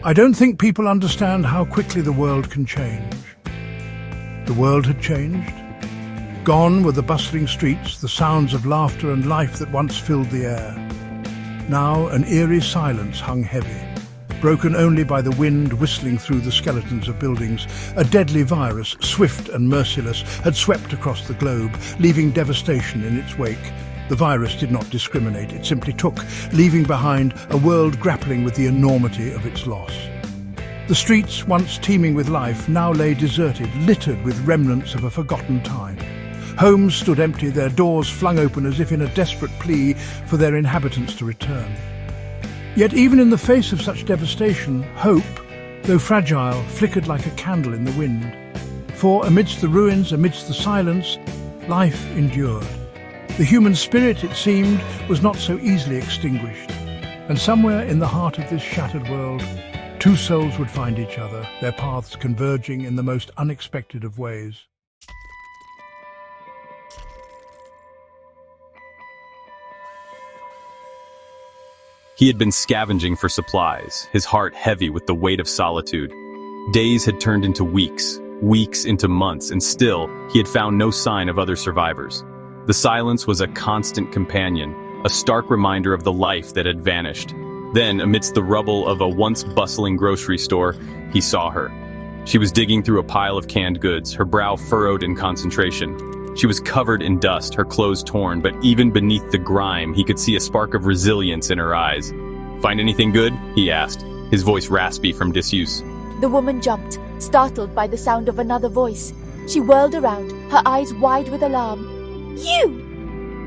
I don't think people understand how quickly the world can change. The world had changed. Gone were the bustling streets, the sounds of laughter and life that once filled the air. Now an eerie silence hung heavy, broken only by the wind whistling through the skeletons of buildings. A deadly virus, swift and merciless, had swept across the globe, leaving devastation in its wake. The virus did not discriminate, it simply took, leaving behind a world grappling with the enormity of its loss. The streets, once teeming with life, now lay deserted, littered with remnants of a forgotten time. Homes stood empty, their doors flung open as if in a desperate plea for their inhabitants to return. Yet even in the face of such devastation, hope, though fragile, flickered like a candle in the wind. For amidst the ruins, amidst the silence, life endured. The human spirit, it seemed, was not so easily extinguished. And somewhere in the heart of this shattered world, two souls would find each other, their paths converging in the most unexpected of ways. He had been scavenging for supplies, his heart heavy with the weight of solitude. Days had turned into weeks, weeks into months, and still he had found no sign of other survivors. The silence was a constant companion, a stark reminder of the life that had vanished. Then, amidst the rubble of a once bustling grocery store, he saw her. She was digging through a pile of canned goods, her brow furrowed in concentration. She was covered in dust, her clothes torn, but even beneath the grime, he could see a spark of resilience in her eyes. "Find anything good?" he asked, his voice raspy from disuse. The woman jumped, startled by the sound of another voice. She whirled around, her eyes wide with alarm.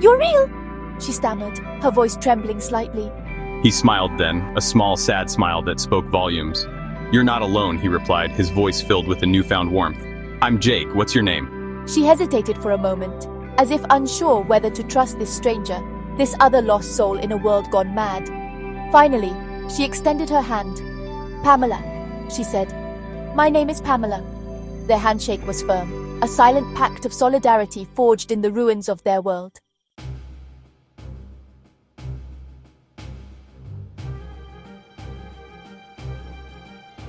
You're real!" she stammered, her voice trembling slightly. He smiled then, a small, sad smile that spoke volumes. "You're not alone," he replied, his voice filled with a newfound warmth. "I'm Jake. What's your name?" She hesitated for a moment, as if unsure whether to trust this stranger, this other lost soul in a world gone mad. Finally, she extended her hand. "Pamela," she said. "My name is Pamela." Their handshake was firm, a silent pact of solidarity forged in the ruins of their world.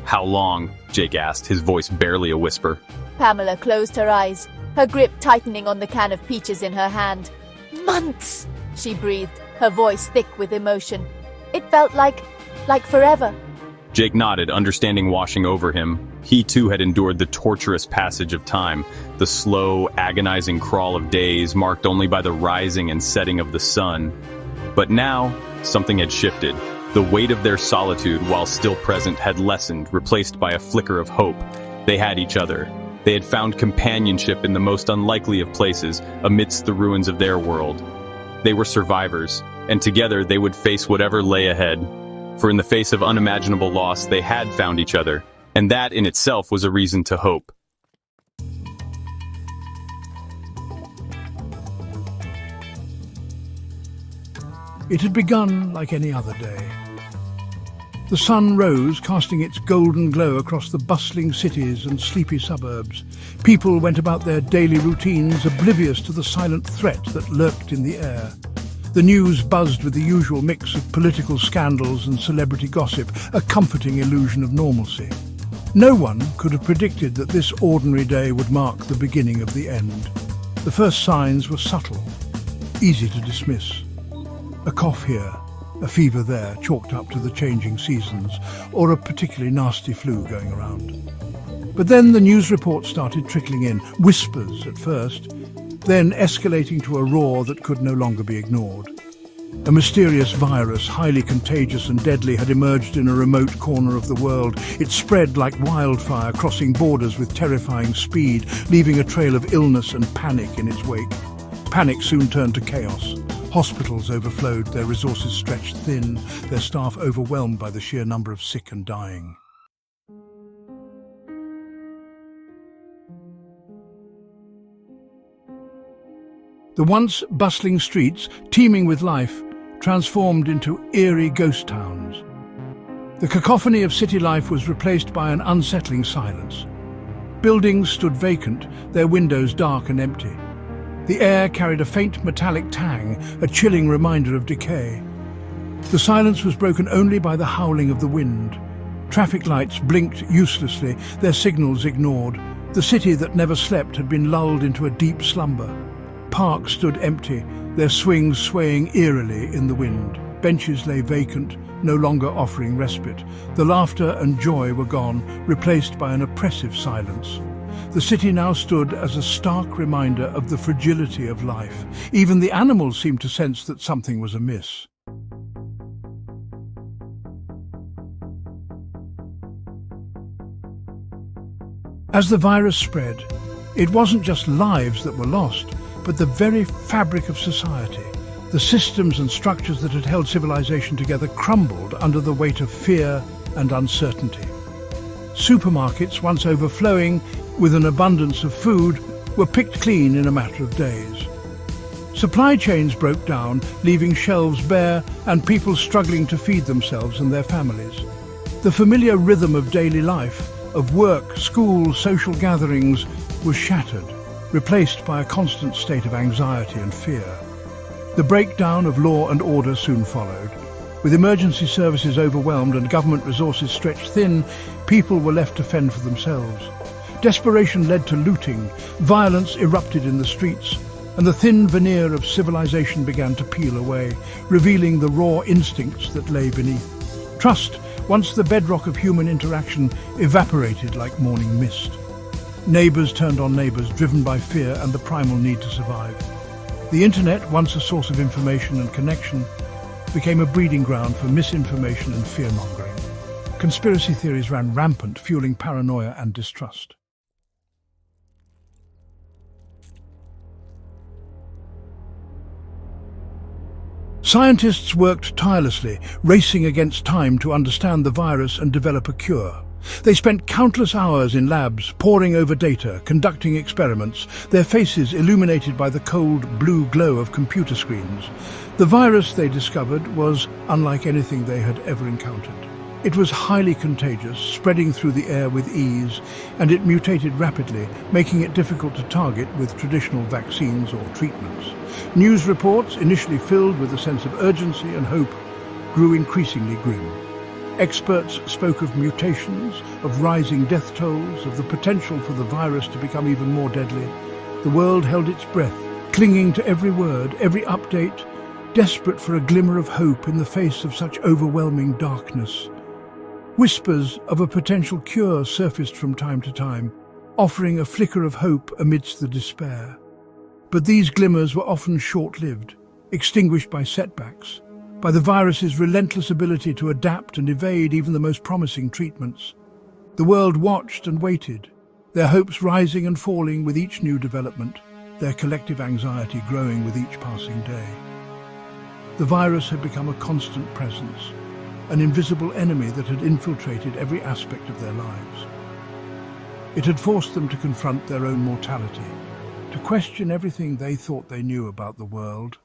"How long?" Jake asked, his voice barely a whisper. Pamela closed her eyes, her grip tightening on the can of peaches in her hand. "Months," she breathed, her voice thick with emotion. It felt like forever. Jake nodded, understanding washing over him. He too had endured the torturous passage of time, the slow, agonizing crawl of days marked only by the rising and setting of the sun. But now, something had shifted. The weight of their solitude, while still present, had lessened, replaced by a flicker of hope. They had each other. They had found companionship in the most unlikely of places, amidst the ruins of their world. They were survivors, and together they would face whatever lay ahead. For in the face of unimaginable loss, they had found each other, and that in itself was a reason to hope. It had begun like any other day. The sun rose, casting its golden glow across the bustling cities and sleepy suburbs. People went about their daily routines, oblivious to the silent threat that lurked in the air. The news buzzed with the usual mix of political scandals and celebrity gossip, a comforting illusion of normalcy. No one could have predicted that this ordinary day would mark the beginning of the end. The first signs were subtle, easy to dismiss. A cough here, a fever there, chalked up to the changing seasons, or a particularly nasty flu going around. But then the news reports started trickling in, whispers at first, then escalating to a roar that could no longer be ignored. A mysterious virus, highly contagious and deadly, had emerged in a remote corner of the world. It spread like wildfire, crossing borders with terrifying speed, leaving a trail of illness and panic in its wake. Panic soon turned to chaos. Hospitals overflowed, their resources stretched thin, their staff overwhelmed by the sheer number of sick and dying. The once bustling streets, teeming with life, transformed into eerie ghost towns. The cacophony of city life was replaced by an unsettling silence. Buildings stood vacant, their windows dark and empty. The air carried a faint metallic tang, a chilling reminder of decay. The silence was broken only by the howling of the wind. Traffic lights blinked uselessly, their signals ignored. The city that never slept had been lulled into a deep slumber. Parks stood empty, their swings swaying eerily in the wind. Benches lay vacant, no longer offering respite. The laughter and joy were gone, replaced by an oppressive silence. The city now stood as a stark reminder of the fragility of life. Even the animals seemed to sense that something was amiss. As the virus spread, it wasn't just lives that were lost, but the very fabric of society. The systems and structures that had held civilization together crumbled under the weight of fear and uncertainty. Supermarkets, once overflowing with an abundance of food, were picked clean in a matter of days. Supply chains broke down, leaving shelves bare and people struggling to feed themselves and their families. The familiar rhythm of daily life, of work, school, social gatherings, was shattered, replaced by a constant state of anxiety and fear. The breakdown of law and order soon followed. With emergency services overwhelmed and government resources stretched thin, people were left to fend for themselves. Desperation led to looting, violence erupted in the streets, and the thin veneer of civilization began to peel away, revealing the raw instincts that lay beneath. Trust, once the bedrock of human interaction, evaporated like morning mist. Neighbors turned on neighbors, driven by fear and the primal need to survive. The internet, once a source of information and connection, became a breeding ground for misinformation and fear-mongering. Conspiracy theories ran rampant, fueling paranoia and distrust. Scientists worked tirelessly, racing against time to understand the virus and develop a cure. They spent countless hours in labs, poring over data, conducting experiments, their faces illuminated by the cold blue glow of computer screens. The virus, they discovered, was unlike anything they had ever encountered. It was highly contagious, spreading through the air with ease, and it mutated rapidly, making it difficult to target with traditional vaccines or treatments. News reports, initially filled with a sense of urgency and hope, grew increasingly grim. Experts spoke of mutations, of rising death tolls, of the potential for the virus to become even more deadly. The world held its breath, clinging to every word, every update, desperate for a glimmer of hope in the face of such overwhelming darkness. Whispers of a potential cure surfaced from time to time, offering a flicker of hope amidst the despair. But these glimmers were often short-lived, extinguished by setbacks, by the virus's relentless ability to adapt and evade even the most promising treatments. The world watched and waited, their hopes rising and falling with each new development, their collective anxiety growing with each passing day. The virus had become a constant presence, an invisible enemy that had infiltrated every aspect of their lives. It had forced them to confront their own mortality, to question everything they thought they knew about the world.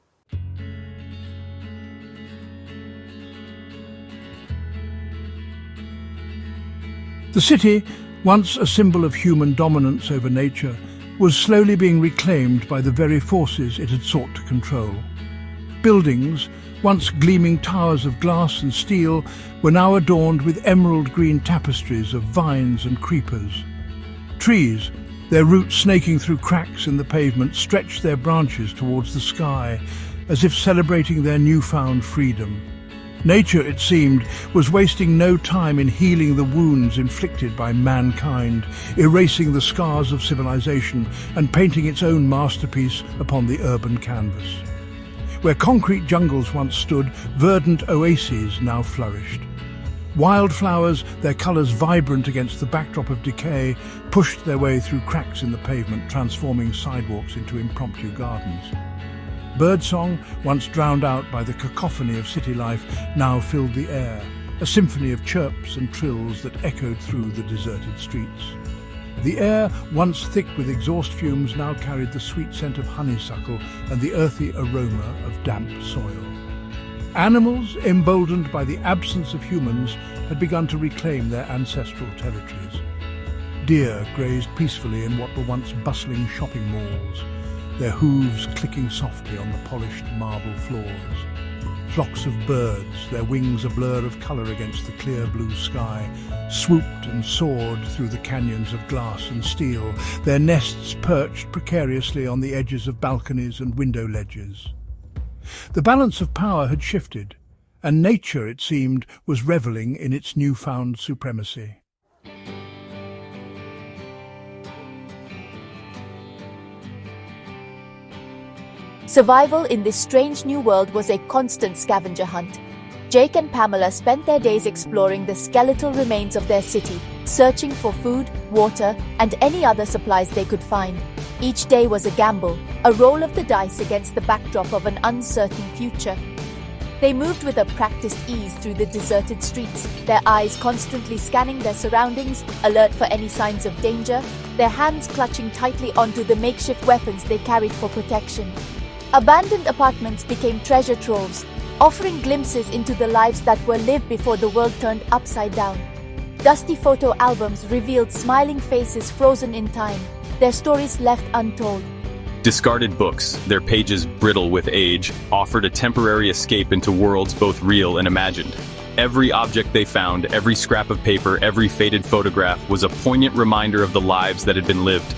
The city, once a symbol of human dominance over nature, was slowly being reclaimed by the very forces it had sought to control. Buildings, once gleaming towers of glass and steel, were now adorned with emerald green tapestries of vines and creepers. Trees, their roots snaking through cracks in the pavement, stretched their branches towards the sky, as if celebrating their newfound freedom. Nature, it seemed, was wasting no time in healing the wounds inflicted by mankind, erasing the scars of civilization and painting its own masterpiece upon the urban canvas. Where concrete jungles once stood, verdant oases now flourished. Wildflowers, their colours vibrant against the backdrop of decay, pushed their way through cracks in the pavement, transforming sidewalks into impromptu gardens. Birdsong, once drowned out by the cacophony of city life, now filled the air, a symphony of chirps and trills that echoed through the deserted streets. The air, once thick with exhaust fumes, now carried the sweet scent of honeysuckle and the earthy aroma of damp soil. Animals, emboldened by the absence of humans, had begun to reclaim their ancestral territories. Deer grazed peacefully in what were once bustling shopping malls, their hooves clicking softly on the polished marble floors. Flocks of birds, their wings a blur of colour against the clear blue sky, swooped and soared through the canyons of glass and steel, their nests perched precariously on the edges of balconies and window ledges. The balance of power had shifted, and nature, it seemed, was revelling in its newfound supremacy. Survival in this strange new world was a constant scavenger hunt. Jake and Pamela spent their days exploring the skeletal remains of their city, searching for food, water, and any other supplies they could find. Each day was a gamble, a roll of the dice against the backdrop of an uncertain future. They moved with a practiced ease through the deserted streets, their eyes constantly scanning their surroundings, alert for any signs of danger, their hands clutching tightly onto the makeshift weapons they carried for protection. Abandoned apartments became treasure troves, offering glimpses into the lives that were lived before the world turned upside down. Dusty photo albums revealed smiling faces frozen in time, their stories left untold. Discarded books, their pages brittle with age, offered a temporary escape into worlds both real and imagined. Every object they found, every scrap of paper, every faded photograph was a poignant reminder of the lives that had been lived,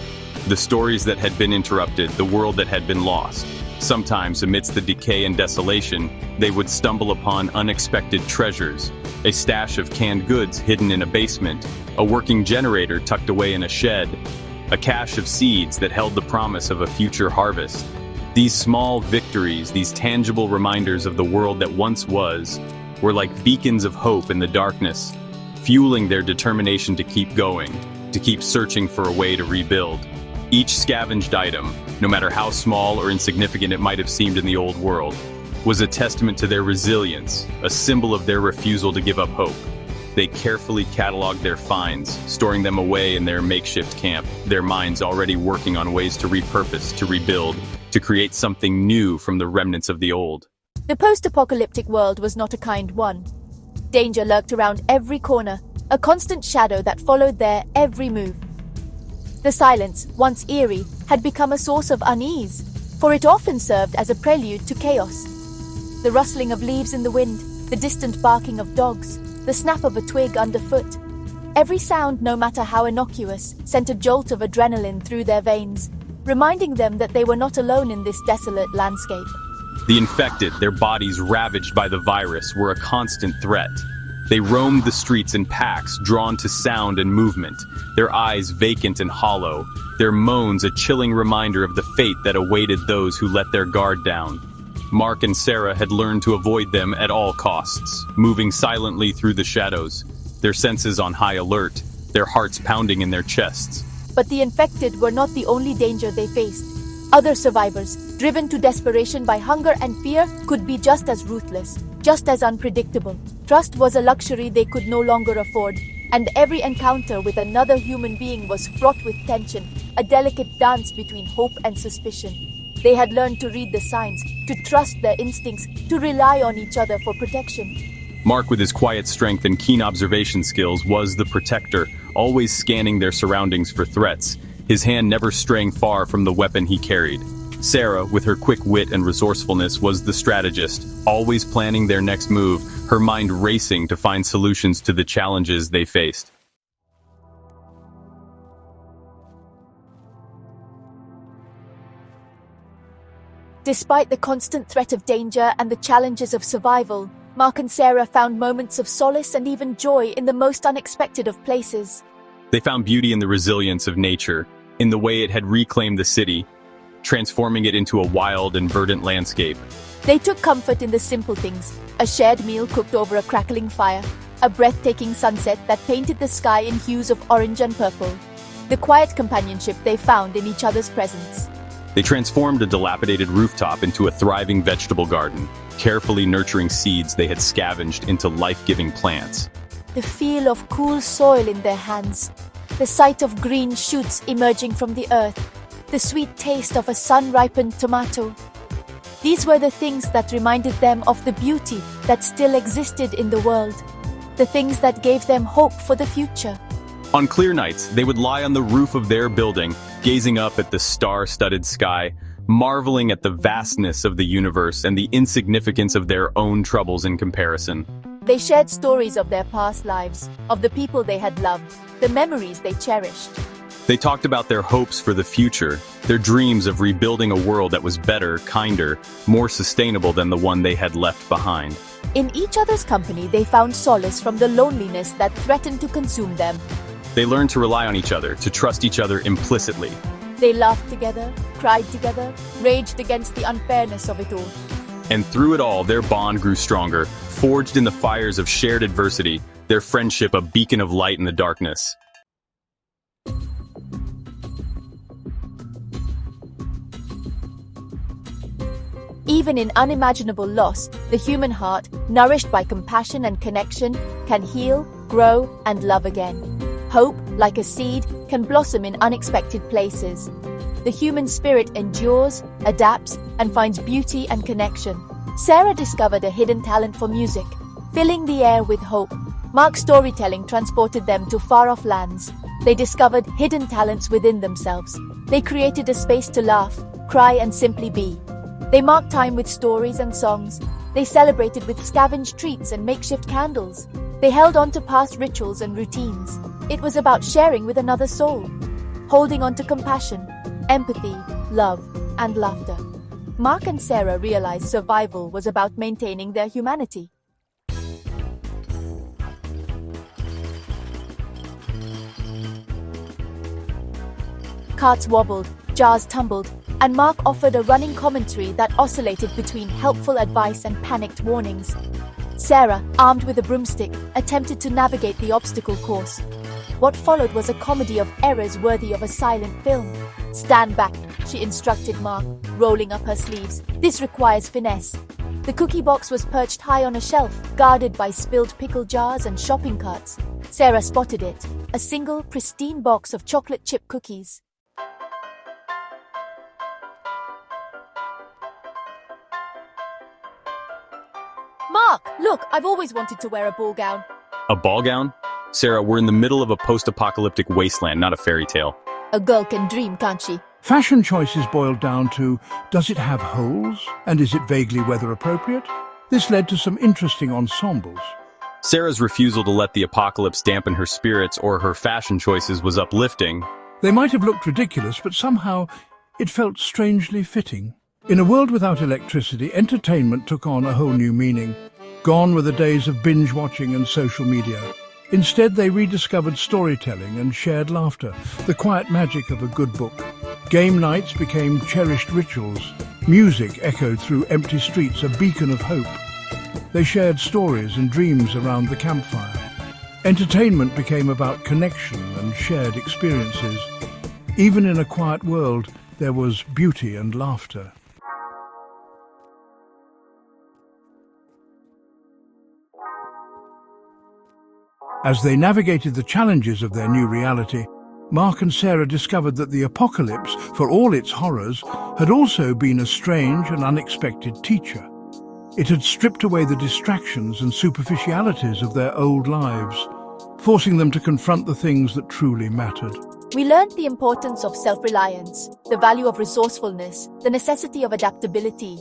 the stories that had been interrupted, the world that had been lost. Sometimes, amidst the decay and desolation, they would stumble upon unexpected treasures, a stash of canned goods hidden in a basement, a working generator tucked away in a shed, a cache of seeds that held the promise of a future harvest. These small victories, these tangible reminders of the world that once was, were like beacons of hope in the darkness, fueling their determination to keep going, to keep searching for a way to rebuild. Each scavenged item, no matter how small or insignificant it might have seemed in the old world, was a testament to their resilience, a symbol of their refusal to give up hope. They carefully cataloged their finds, storing them away in their makeshift camp, their minds already working on ways to repurpose, to rebuild, to create something new from the remnants of the old. The post-apocalyptic world was not a kind one. Danger lurked around every corner, a constant shadow that followed their every move. The silence, once eerie, had become a source of unease, for it often served as a prelude to chaos. The rustling of leaves in the wind, the distant barking of dogs, the snap of a twig underfoot. Every sound, no matter how innocuous, sent a jolt of adrenaline through their veins, reminding them that they were not alone in this desolate landscape. The infected, their bodies ravaged by the virus, were a constant threat. They roamed the streets in packs, drawn to sound and movement, their eyes vacant and hollow, their moans a chilling reminder of the fate that awaited those who let their guard down. Mark and Sarah had learned to avoid them at all costs, moving silently through the shadows, their senses on high alert, their hearts pounding in their chests. But the infected were not the only danger they faced. Other survivors, driven to desperation by hunger and fear, could be just as ruthless, just as unpredictable. Trust was a luxury they could no longer afford, and every encounter with another human being was fraught with tension, a delicate dance between hope and suspicion. They had learned to read the signs, to trust their instincts, to rely on each other for protection. Mark, with his quiet strength and keen observation skills, was the protector, always scanning their surroundings for threats, his hand never straying far from the weapon he carried. Sarah, with her quick wit and resourcefulness, was the strategist, always planning their next move, her mind racing to find solutions to the challenges they faced. Despite the constant threat of danger and the challenges of survival, Mark and Sarah found moments of solace and even joy in the most unexpected of places. They found beauty in the resilience of nature, in the way it had reclaimed the city, transforming it into a wild and verdant landscape. They took comfort in the simple things, a shared meal cooked over a crackling fire, a breathtaking sunset that painted the sky in hues of orange and purple, the quiet companionship they found in each other's presence. They transformed a dilapidated rooftop into a thriving vegetable garden, carefully nurturing seeds they had scavenged into life-giving plants. The feel of cool soil in their hands, the sight of green shoots emerging from the earth, the sweet taste of a sun-ripened tomato. These were the things that reminded them of the beauty that still existed in the world, the things that gave them hope for the future. On clear nights, they would lie on the roof of their building, gazing up at the star-studded sky, marveling at the vastness of the universe and the insignificance of their own troubles in comparison. They shared stories of their past lives, of the people they had loved, the memories they cherished. They talked about their hopes for the future, their dreams of rebuilding a world that was better, kinder, more sustainable than the one they had left behind. In each other's company, they found solace from the loneliness that threatened to consume them. They learned to rely on each other, to trust each other implicitly. They laughed together, cried together, raged against the unfairness of it all. And through it all, their bond grew stronger, forged in the fires of shared adversity, their friendship a beacon of light in the darkness. Even in unimaginable loss, the human heart, nourished by compassion and connection, can heal, grow, and love again. Hope, like a seed, can blossom in unexpected places. The human spirit endures, adapts, and finds beauty and connection. Sarah discovered a hidden talent for music, filling the air with hope. Mark's storytelling transported them to far-off lands. They discovered hidden talents within themselves. They created a space to laugh, cry, and simply be. They marked time with stories and songs. They celebrated with scavenged treats and makeshift candles. They held on to past rituals and routines. It was about sharing with another soul, holding on to compassion, empathy, love, and laughter. Mark and Sarah realized survival was about maintaining their humanity. Carts wobbled, jars tumbled, and Mark offered a running commentary that oscillated between helpful advice and panicked warnings. Sarah, armed with a broomstick, attempted to navigate the obstacle course. What followed was a comedy of errors worthy of a silent film. "Stand back," she instructed Mark, rolling up her sleeves. "This requires finesse." The cookie box was perched high on a shelf, guarded by spilled pickle jars and shopping carts. Sarah spotted it, a single, pristine box of chocolate chip cookies. "Mark, look, I've always wanted to wear a ball gown." A ball gown? Sarah, we're in the middle of a post-apocalyptic wasteland, not a fairy tale. "A girl can dream, can't she?" Fashion choices boiled down to, does it have holes? And is it vaguely weather appropriate? This led to some interesting ensembles. Sarah's refusal to let the apocalypse dampen her spirits or her fashion choices was uplifting. They might have looked ridiculous, but somehow it felt strangely fitting. In a world without electricity, entertainment took on a whole new meaning. Gone were the days of binge-watching and social media. Instead, they rediscovered storytelling and shared laughter, the quiet magic of a good book. Game nights became cherished rituals. Music echoed through empty streets, a beacon of hope. They shared stories and dreams around the campfire. Entertainment became about connection and shared experiences. Even in a quiet world, there was beauty and laughter. As they navigated the challenges of their new reality, Mark and Sarah discovered that the apocalypse, for all its horrors, had also been a strange and unexpected teacher. It had stripped away the distractions and superficialities of their old lives, forcing them to confront the things that truly mattered. We learned the importance of self-reliance, the value of resourcefulness, the necessity of adaptability.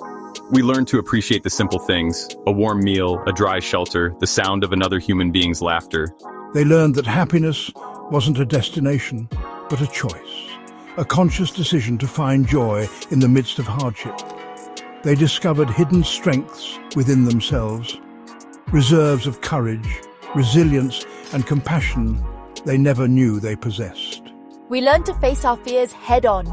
We learned to appreciate the simple things, a warm meal, a dry shelter, the sound of another human being's laughter. They learned that happiness wasn't a destination, but a choice, a conscious decision to find joy in the midst of hardship. They discovered hidden strengths within themselves, reserves of courage, resilience, and compassion they never knew they possessed. We learned to face our fears head-on,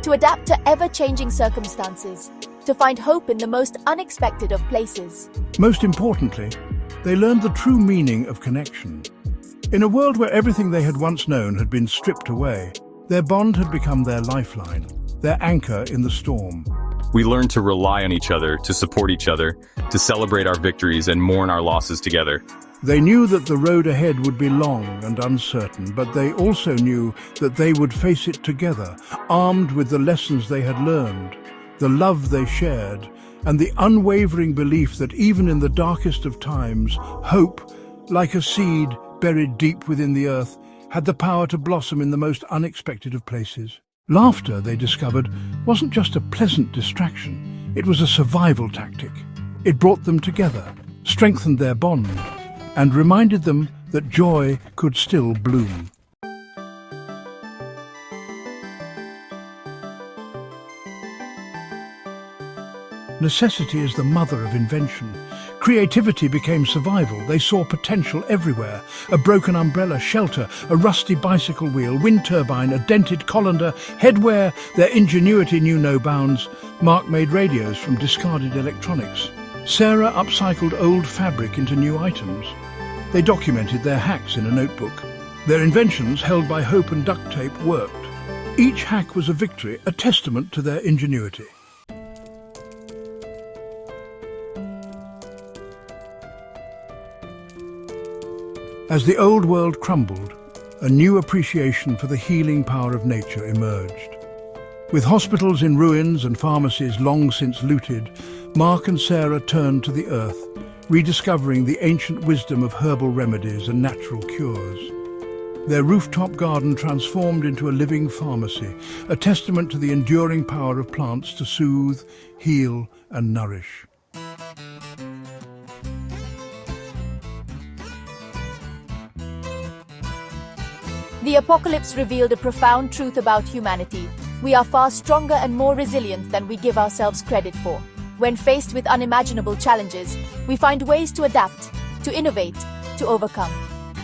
to adapt to ever-changing circumstances, to find hope in the most unexpected of places. Most importantly, they learned the true meaning of connection. In a world where everything they had once known had been stripped away, their bond had become their lifeline, their anchor in the storm. We learned to rely on each other, to support each other, to celebrate our victories and mourn our losses together. They knew that the road ahead would be long and uncertain, but they also knew that they would face it together, armed with the lessons they had learned, the love they shared, and the unwavering belief that even in the darkest of times, hope, like a seed buried deep within the earth, had the power to blossom in the most unexpected of places. Laughter, they discovered, wasn't just a pleasant distraction, it was a survival tactic. It brought them together, strengthened their bond, and reminded them that joy could still bloom. Necessity is the mother of invention. Creativity became survival. They saw potential everywhere. A broken umbrella, shelter, a rusty bicycle wheel, wind turbine, a dented colander, headwear. Their ingenuity knew no bounds. Mark made radios from discarded electronics. Sarah upcycled old fabric into new items. They documented their hacks in a notebook. Their inventions, held by hope and duct tape, worked. Each hack was a victory, a testament to their ingenuity. As the old world crumbled, a new appreciation for the healing power of nature emerged. With hospitals in ruins and pharmacies long since looted, Mark and Sarah turned to the earth, rediscovering the ancient wisdom of herbal remedies and natural cures. Their rooftop garden transformed into a living pharmacy, a testament to the enduring power of plants to soothe, heal, and nourish. The apocalypse revealed a profound truth about humanity. We are far stronger and more resilient than we give ourselves credit for. When faced with unimaginable challenges, we find ways to adapt, to innovate, to overcome.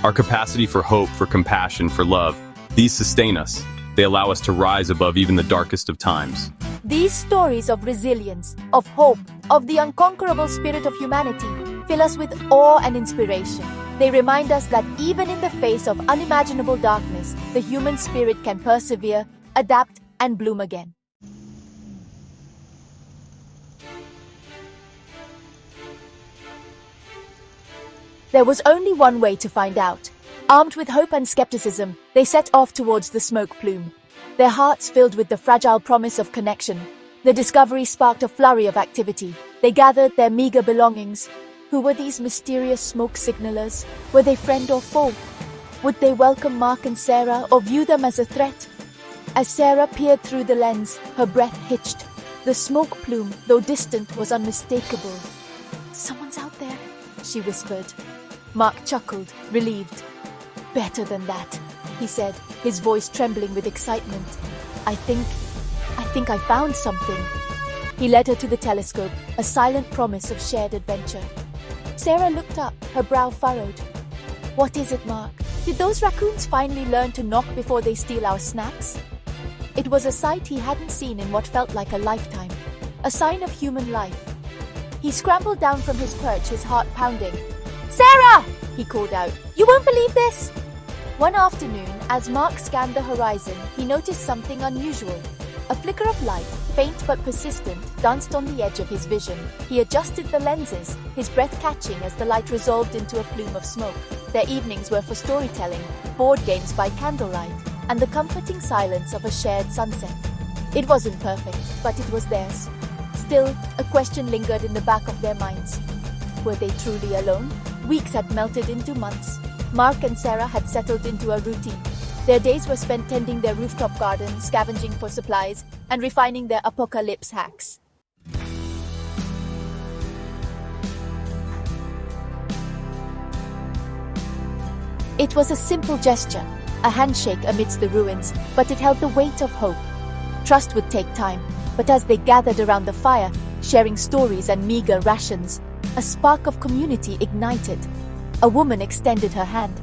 Our capacity for hope, for compassion, for love, these sustain us. They allow us to rise above even the darkest of times. These stories of resilience, of hope, of the unconquerable spirit of humanity fill us with awe and inspiration. They remind us that even in the face of unimaginable darkness, the human spirit can persevere, adapt, and bloom again. There was only one way to find out. Armed with hope and skepticism, they set off towards the smoke plume. Their hearts filled with the fragile promise of connection. The discovery sparked a flurry of activity. They gathered their meager belongings. Who were these mysterious smoke signalers? Were they friend or foe? Would they welcome Mark and Sarah or view them as a threat? As Sarah peered through the lens, her breath hitched. The smoke plume, though distant, was unmistakable. "Someone's out there," she whispered. Mark chuckled, relieved. "Better than that," he said, his voice trembling with excitement. I think I found something." He led her to the telescope, a silent promise of shared adventure. Sarah looked up, her brow furrowed. "What is it, Mark? Did those raccoons finally learn to knock before they steal our snacks?" It was a sight he hadn't seen in what felt like a lifetime, a sign of human life. He scrambled down from his perch, his heart pounding. "Sarah!" he called out. "You won't believe this!" One afternoon, as Mark scanned the horizon, he noticed something unusual. A flicker of light, faint but persistent, danced on the edge of his vision. He adjusted the lenses, his breath catching as the light resolved into a plume of smoke. Their evenings were for storytelling, board games by candlelight, and the comforting silence of a shared sunset. It wasn't perfect, but it was theirs. Still, a question lingered in the back of their minds. Were they truly alone? Weeks had melted into months. Mark and Sarah had settled into a routine. Their days were spent tending their rooftop garden, scavenging for supplies, and refining their apocalypse hacks. It was a simple gesture, a handshake amidst the ruins, but it held the weight of hope. Trust would take time, but as they gathered around the fire, sharing stories and meager rations, a spark of community ignited. A woman extended her hand.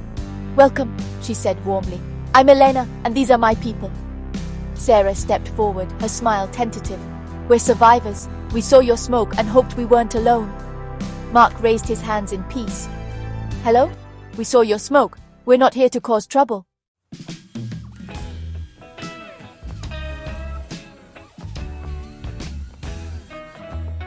"Welcome," she said warmly. "I'm Elena, and these are my people." Sarah stepped forward, her smile tentative. "We're survivors. We saw your smoke and hoped we weren't alone." Mark raised his hands in peace. "Hello? We saw your smoke. We're not here to cause trouble."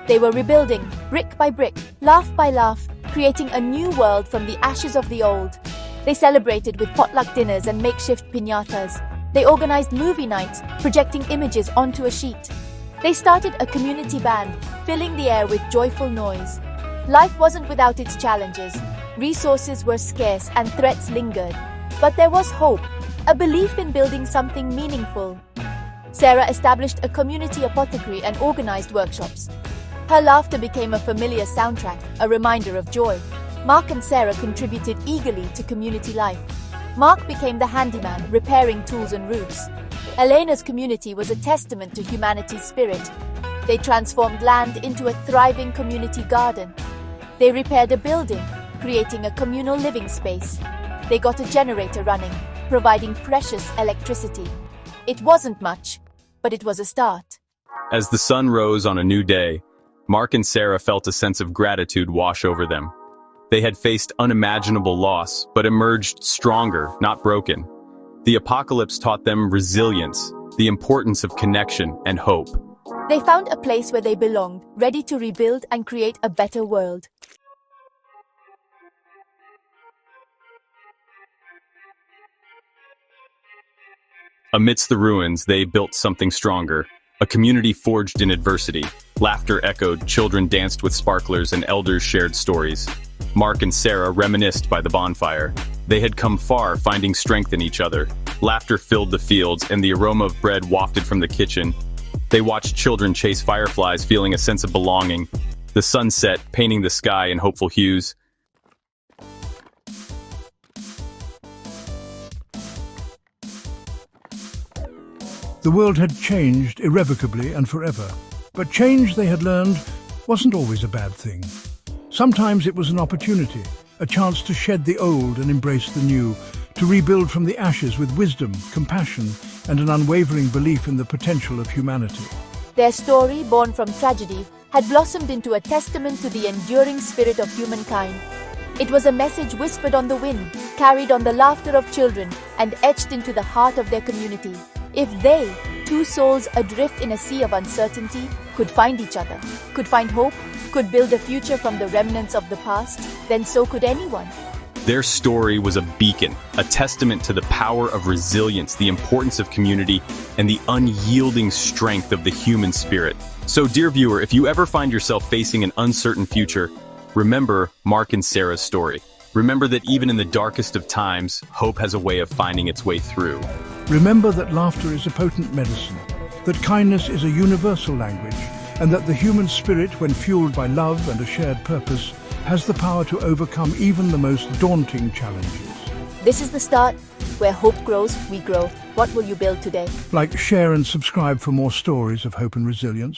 They were rebuilding, brick by brick, laugh by laugh, creating a new world from the ashes of the old. They celebrated with potluck dinners and makeshift piñatas. They organized movie nights, projecting images onto a sheet. They started a community band, filling the air with joyful noise. Life wasn't without its challenges. Resources were scarce and threats lingered. But there was hope, a belief in building something meaningful. Sarah established a community apothecary and organized workshops. Her laughter became a familiar soundtrack, a reminder of joy. Mark and Sarah contributed eagerly to community life. Mark became the handyman, repairing tools and roofs. Elena's community was a testament to humanity's spirit. They transformed land into a thriving community garden. They repaired a building, creating a communal living space. They got a generator running, providing precious electricity. It wasn't much, but it was a start. As the sun rose on a new day, Mark and Sarah felt a sense of gratitude wash over them. They had faced unimaginable loss, but emerged stronger, not broken. The apocalypse taught them resilience, the importance of connection and hope. They found a place where they belonged, ready to rebuild and create a better world. Amidst the ruins, they built something stronger, a community forged in adversity. Laughter echoed, children danced with sparklers, and elders shared stories. Mark and Sarah reminisced by the bonfire. They had come far, finding strength in each other. Laughter filled the fields, and the aroma of bread wafted from the kitchen. They watched children chase fireflies, feeling a sense of belonging. The sun set, painting the sky in hopeful hues. The world had changed irrevocably and forever. But change, they had learned, wasn't always a bad thing. Sometimes it was an opportunity, a chance to shed the old and embrace the new, to rebuild from the ashes with wisdom, compassion, and an unwavering belief in the potential of humanity. Their story, born from tragedy, had blossomed into a testament to the enduring spirit of humankind. It was a message whispered on the wind, carried on the laughter of children, and etched into the heart of their community. If they, two souls adrift in a sea of uncertainty, could find each other, could find hope, could build a future from the remnants of the past, then so could anyone. Their story was a beacon, a testament to the power of resilience, the importance of community, and the unyielding strength of the human spirit. So, dear viewer, if you ever find yourself facing an uncertain future, remember Mark and Sarah's story. Remember that even in the darkest of times, hope has a way of finding its way through. Remember that laughter is a potent medicine, that kindness is a universal language, and that the human spirit, when fueled by love and a shared purpose, has the power to overcome even the most daunting challenges. This is the start. Where hope grows, we grow. What will you build today? Like, share and subscribe for more stories of hope and resilience.